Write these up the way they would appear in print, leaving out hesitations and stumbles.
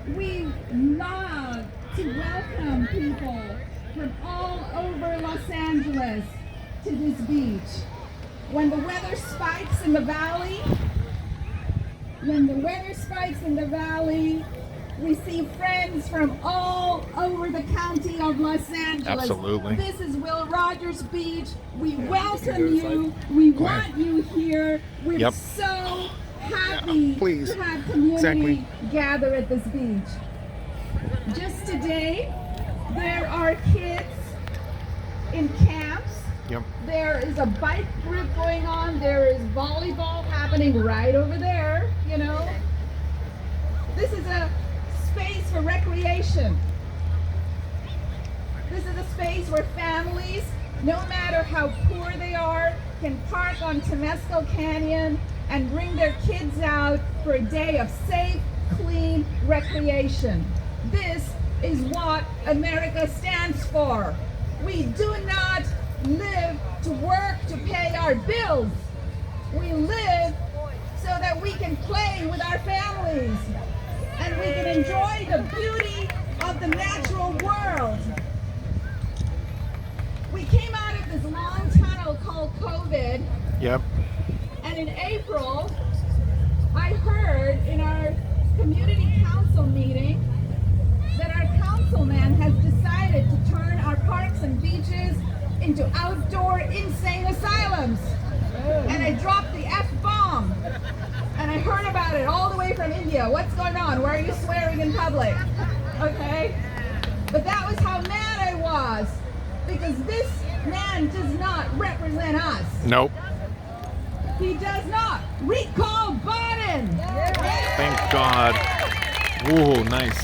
We love to welcome people from all over Los Angeles to this beach. When the weather spikes in the valley, we see friends from all over the county of Los Angeles. Absolutely. This is Will Rogers Beach. We welcome you. We want you here. We're so happy to have community gather at this beach. Just today, there are kids in camps. There is a bike group going on. There is volleyball happening right over there, you know. This is a space for recreation. This is a space where families, no matter how poor they are, can park on Temescal Canyon and bring their kids out for a day of safe, clean recreation. This is what America stands for. We do not live to work to pay our bills. We live so that we can play with our families and we can enjoy the beauty of the natural world. We came out of this long tunnel called COVID. And in April, I heard in our community council meeting that our councilman has decided to turn our parks and beaches into outdoor insane asylums. And I dropped the F-bomb. And I heard about it all the way from India. What's going on? Why are you swearing in public? Okay? But that was how mad I was. Because this man does not represent us. Nope. He does not. Recall Bonin. Thank God. Ooh, nice.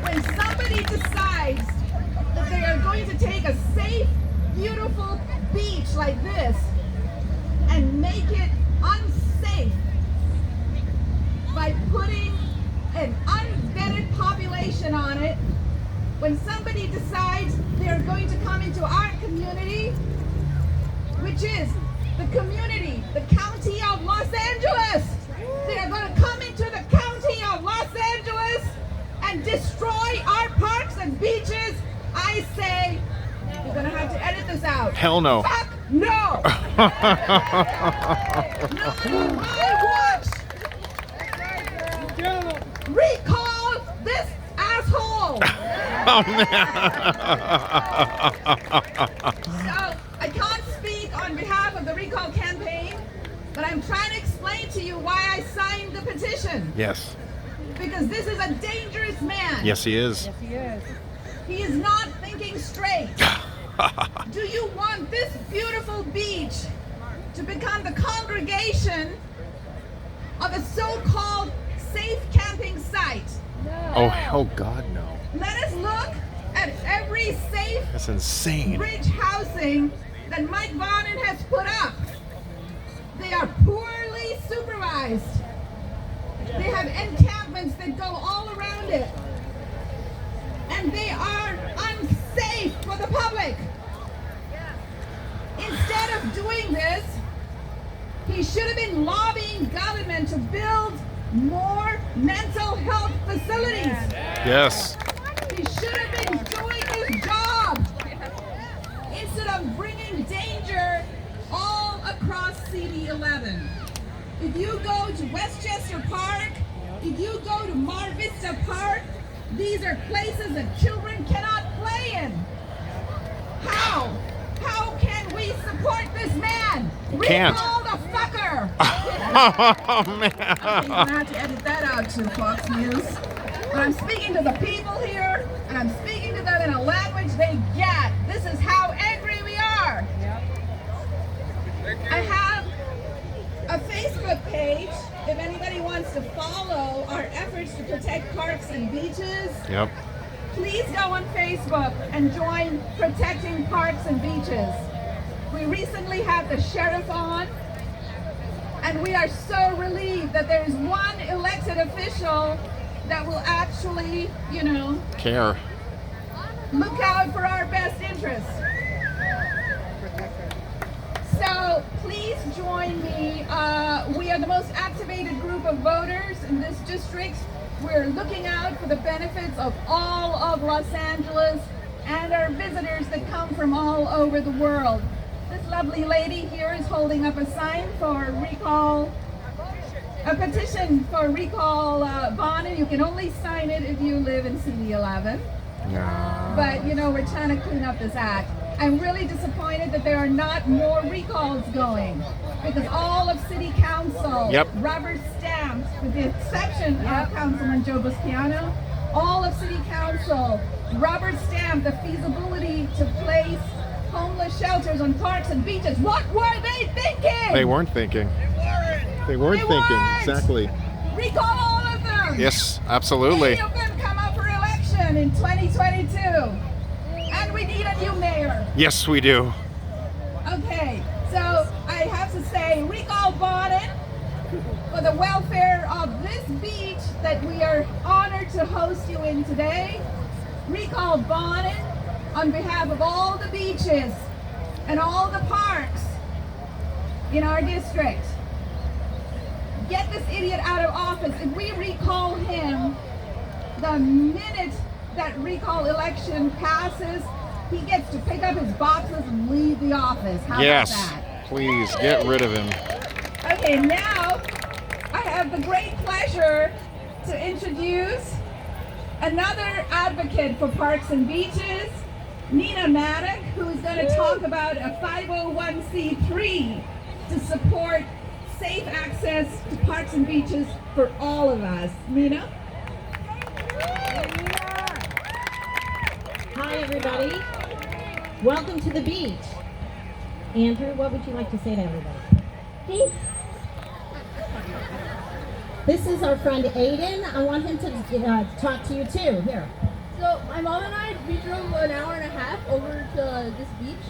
When somebody decides that they are going to take a safe, beautiful beach like this and make it unsafe by putting an unvetted population on it, when somebody decides they're going to come into our community, which is the community, the county of Los Angeles, they are going to come into the county of Los Angeles and destroy our parks and beaches, I say, you're going to have to edit this out. Hell no. Fuck no. I watch. Recall this asshole. Oh, man. So, I can't speak on behalf of the recall campaign, but I'm trying to explain to you why I signed the petition. Yes. Because this is a dangerous man. Yes, he is. Yes, he is. He is not thinking straight. Do you want this beautiful beach to become the congregation of a so-called safe camping site? Oh God, no. Let us look at every safe That's insane. bridge housing that Mike Bonin has put up. They are poorly supervised. They have encampments that go all around it. And they are unsafe for the public. Instead of doing this, he should have been lobbying government to build more mental health facilities. Yes. He should have been doing his job instead of bringing danger all across CD11. If you go to Westchester Park, if you go to Mar Vista Park, these are places that children cannot play in. How? How can we support this man? Can't. Recall the fucker. Oh, man. You're gonna have to edit that out too, Fox News. But I'm speaking to the people here, and I'm speaking to them in a language they get. This is how angry we are. I have a Facebook page if anybody wants to follow our efforts to protect parks and beaches. Yep. Please go on Facebook and join Protecting Parks and Beaches. We recently had the sheriff on, and we are so relieved that there is one elected official that will actually, you know, Care. look out for our best interests. So please join me. We are the most activated group of voters in this district. We're looking out for the benefits of all of Los Angeles and our visitors that come from all over the world. This lovely lady here is holding up a sign for recall, a petition for recall Bonin. You can only sign it if you live in CD11. Yeah. But you know, we're trying to clean up this act. I'm really disappointed that there are not more recalls going, because all of City Council rubber stamped, with the exception of Councilman Joe Busciano, all of City Council rubber stamped the feasibility to place homeless shelters on parks and beaches. What were they thinking? They weren't thinking. They weren't thinking. Exactly. Recall all of them. Yes, absolutely. Any of them come up for election in 2022. And we need a new mayor. Yes, we do. Okay, so I have to say, recall Bonin for the welfare of this beach that we are honored to host you in today. Recall Bonin on behalf of all the beaches and all the parks in our district. Get this idiot out of office. If we recall him, the minute that recall election passes, he gets to pick up his boxes and leave the office. How about that? Please get rid of him. Okay, now I have the great pleasure to introduce another advocate for parks and beaches, Nina Maddock, who is going to talk about a 501c3 to support safe access to parks and beaches for all of us. Nina? Hi, everybody. Welcome to the beach. Andrew, what would you like to say to everybody? This is our friend Aiden. I want him to talk to you too. Here. So my mom and I, we drove an hour and a half over to this beach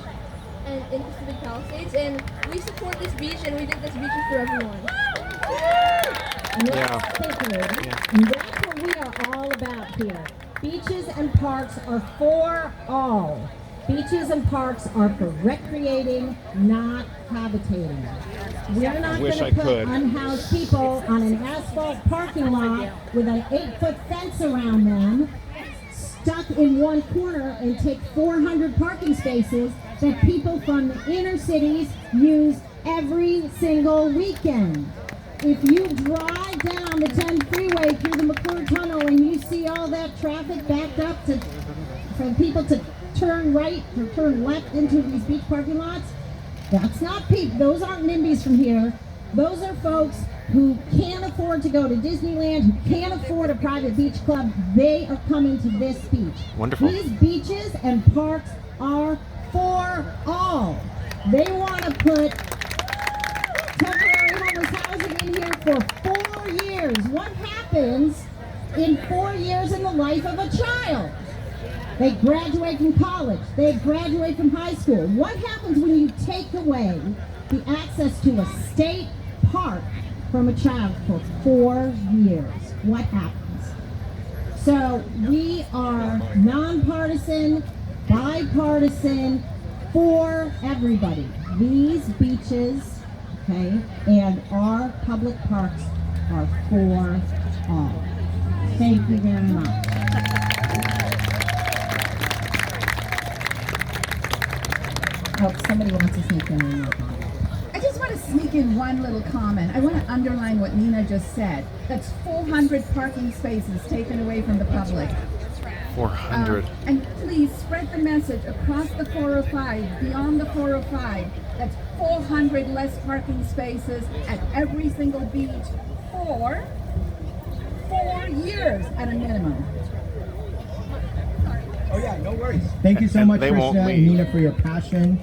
and in Pacific Palisades, and we support this beach, and we think this beach is for everyone. And thank you, Aiden. Yeah. And that's what we are all about here. Beaches and parks are for all. Beaches and parks are for recreating, not habitating. We're not going to put unhoused people on an asphalt parking lot with an 8-foot fence around them, stuck in one corner, and take 400 parking spaces that people from the inner cities use every single weekend. If you drive down the 10 freeway through the McClure Tunnel and you see all that traffic backed up for people to turn right or turn left into these beach parking lots, that's not people. Those aren't NIMBYs from here. Those are folks who can't afford to go to Disneyland, who can't afford a private beach club. They are coming to this beach. Wonderful. These beaches and parks are for all. They want to put temporary homeless housing in here for 4 years. What happens in 4 years in the life of a child? They graduate from college. They graduate from high school. What happens when you take away the access to a state park from a child for 4 years? What happens? So we are nonpartisan, bipartisan, for everybody. These beaches, okay, and our public parks are for all. Thank you very much. Oh, somebody wants to sneak in one more comment. I just want to sneak in one little comment. I want to underline what Nina just said. That's 400 parking spaces taken away from the public. 400. And please spread the message across the 405, beyond the 405. That's 400 less parking spaces at every single beach for 4 years at a minimum. Oh yeah, no worries. Thank you so much, Krishna and Nina, for your passion.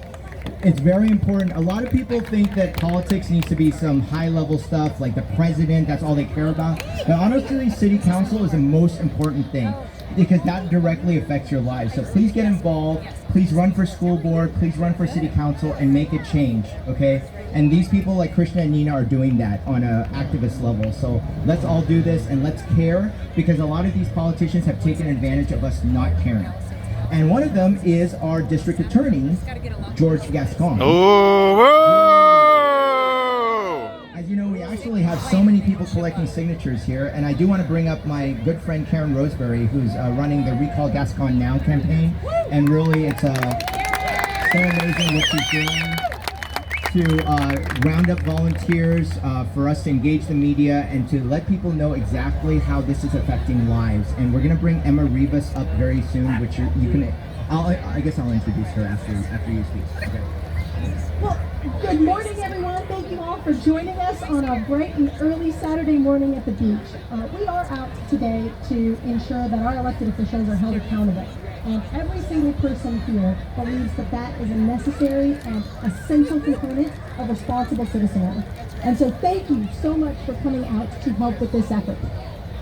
It's very important. A lot of people think that politics needs to be some high-level stuff, like the president, that's all they care about. But honestly, city council is the most important thing, because that directly affects your lives. So please get involved, please run for school board, please run for city council, and make a change, okay? And these people like Krishna and Nina are doing that on an activist level. So let's all do this and let's care, because a lot of these politicians have taken advantage of us not caring. And one of them is our district attorney, George Gascon. Oh! As you know, we actually have so many people collecting signatures here, and I do want to bring up my good friend Karen Roseberry, who's running the Recall Gascon Now campaign, and really it's so amazing what she's doing to round up volunteers, for us to engage the media, and to let people know exactly how this is affecting lives. And we're going to bring Emma Rivas up very soon, which you can, I guess I'll introduce her after you speak. Okay. Well, good morning, everyone. Thank you all for joining us on a bright and early Saturday morning at the beach. We are out today to ensure that our elected officials are held accountable. And every single person here believes that that is a necessary and essential component of responsible citizenry. And so thank you so much for coming out to help with this effort.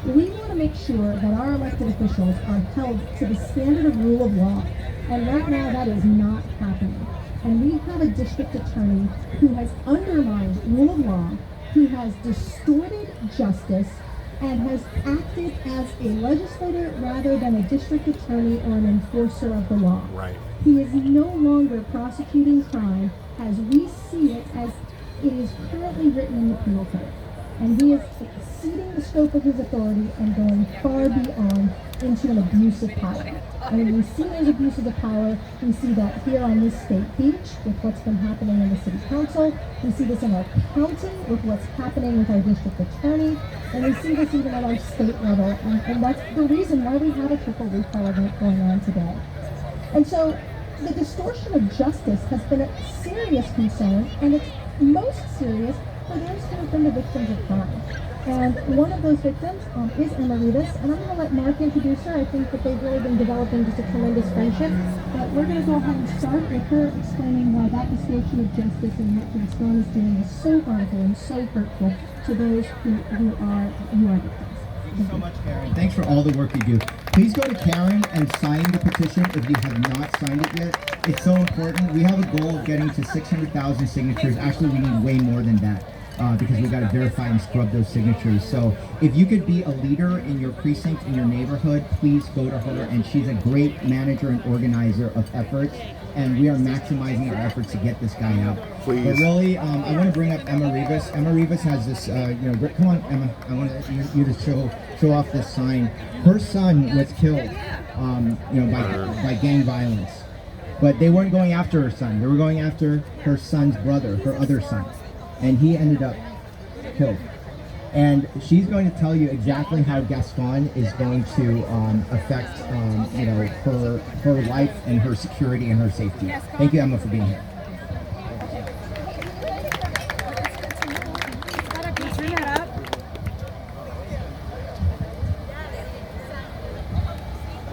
We want to make sure that our elected officials are held to the standard of rule of law. And right now that is not happening. And we have a district attorney who has undermined rule of law, who has distorted justice, and has acted as a legislator rather than a district attorney or an enforcer of the law. Right. He is no longer prosecuting crime as we see it, as it is currently written in the penal code. And he is exceeding the scope of his authority and going far beyond into an abuse of power. And when we see those abuses of power, we see that here on this state beach with what's been happening in the city council. We see this in our county with what's happening with our district attorney. And we see this even at our state level. And that's the reason why we have a triple recall event going on today. And so the distortion of justice has been a serious concern, and it's most serious for those who have been the victims of crime. And one of those victims is Emma Rivas, and I'm going to let Mark introduce her. I think that they've really been developing just a tremendous friendship. But we're going to go ahead and start with her explaining why that distortion of justice and what Gascon is doing is so harmful and so hurtful to those who are victims. Thank you so much, Karen. Thanks for all the work you do. Please go to Karen and sign the petition if you have not signed it yet. It's so important. We have a goal of getting to 600,000 signatures. Actually, we need way more than that. Because we've got to verify and scrub those signatures. So if you could be a leader in your precinct, in your neighborhood, please go to her. And she's a great manager and organizer of efforts. And we are maximizing our efforts to get this guy out. Please. But really, I want to bring up Emma Rivas. Emma Rivas has this, come on, Emma. I want you to show off this sign. Her son was killed, by gang violence. But they weren't going after her son. They were going after her son's brother, her other son. And he ended up killed. And she's going to tell you exactly how Gascon is going to affect, her life and her security and her safety. Thank you, Emma, for being here.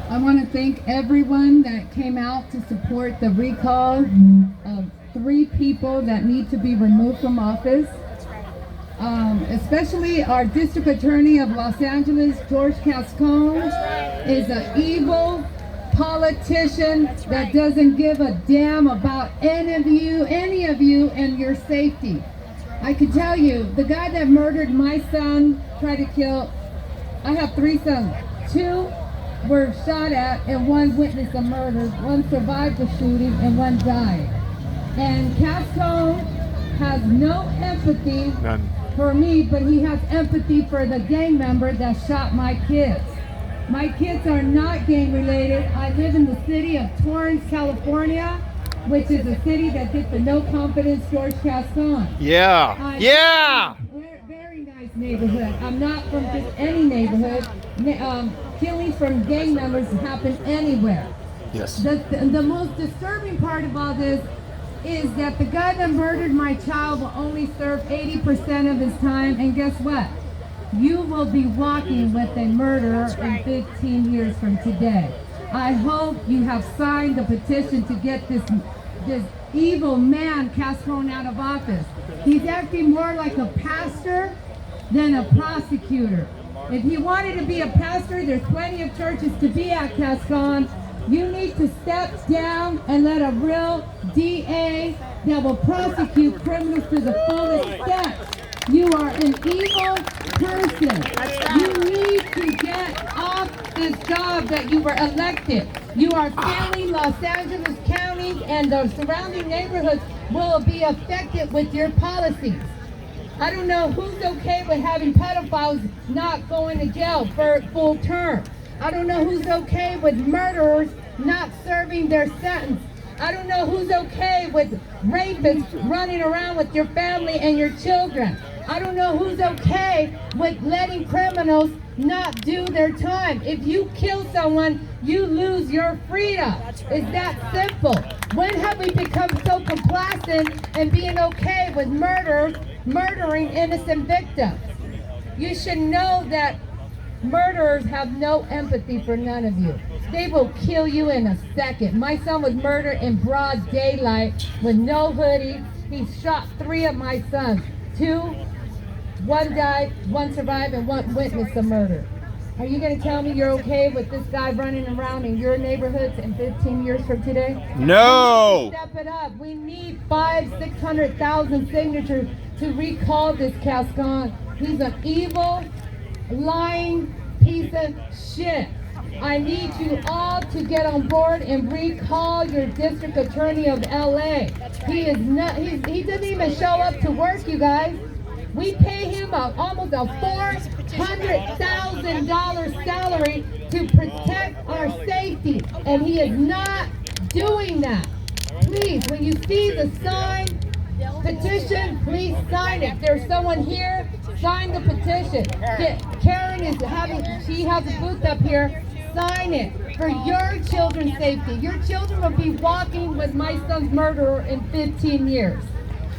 I want to thank everyone that came out to support the recall of 3 people that need to be removed from office. Especially our district attorney of Los Angeles, George Gascon, is an evil politician that doesn't give a damn about any of you and your safety. I can tell you, the guy that murdered my son, tried to kill, I have 3 sons. 2 were shot at and 1 witnessed the murder. 1 survived the shooting and 1 died. And Gascon has no empathy for me, but he has empathy for the gang member that shot my kids. My kids are not gang related. I live in the city of Torrance, California, which is a city that gets the no confidence George Gascon. Yeah. Very nice neighborhood. I'm not from just any neighborhood. Killings from gang members happen anywhere. Yes. The most disturbing part of all this is that the guy that murdered my child will only serve 80% of his time, and guess what? You will be walking with a murderer in 15 years from today. I hope you have signed the petition to get this evil man, Gascon, out of office. He's acting more like a pastor than a prosecutor. If he wanted to be a pastor, there's plenty of churches to be at, Gascon. You need to step down and let a real DA that will prosecute criminals to the fullest extent. You are an evil person. You need to get off this job that you were elected. You are failing Los Angeles County, and the surrounding neighborhoods will be affected with your policies. I don't know who's okay with having pedophiles not going to jail for full term. I don't know who's okay with murderers not serving their sentence. I don't know who's okay with rapists running around with your family and your children. I don't know who's okay with letting criminals not do their time. If you kill someone, you lose your freedom. It's that simple. When have we become so complacent and being okay with murdering innocent victims? You should know that murderers have no empathy for none of you. They will kill you in a second. My son was murdered in broad daylight with no hoodie. He shot 3 of my sons. 2, 1 died, 1 survived, and 1 witnessed the murder. Are you going to tell me you're okay with this guy running around in your neighborhoods in 15 years from today? No! Step it up. We need 500,000-600,000 signatures to recall this Cascon. He's an evil, lying piece of shit. I need you all to get on board and recall your district attorney of LA. He is not, he doesn't even show up to work, you guys. We pay him almost a $400,000 salary to protect our safety, and he is not doing that. Please, when you see the signed petition, please sign it. If there's someone here, sign the petition. Karen is she has a booth up here. Sign it for your children's safety. Your children will be walking with my son's murderer in 15 years.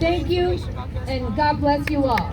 Thank you, and God bless you all.